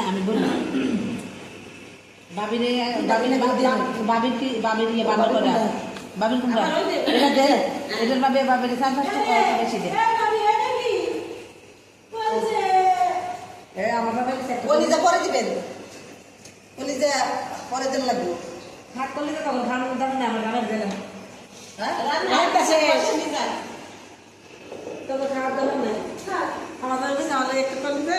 আমি বলি বাবিরে বাবিনে বাবির কি বাবির ইয়ে বাবা করে বাবির কোনটা এটা দে এটার বাবে বাবির সাত বেশি দে আমার বাবা কলিজা পরে দিবেন কলিজা পরে দিন লাগবে ভাত কলিজা তখন ধান দাম না আমার গাবের দিলাম হ্যাঁ আমার কাছে তো খাওয়া দাওয়া নাই আমার বাবা আমাদের একটা কলিজা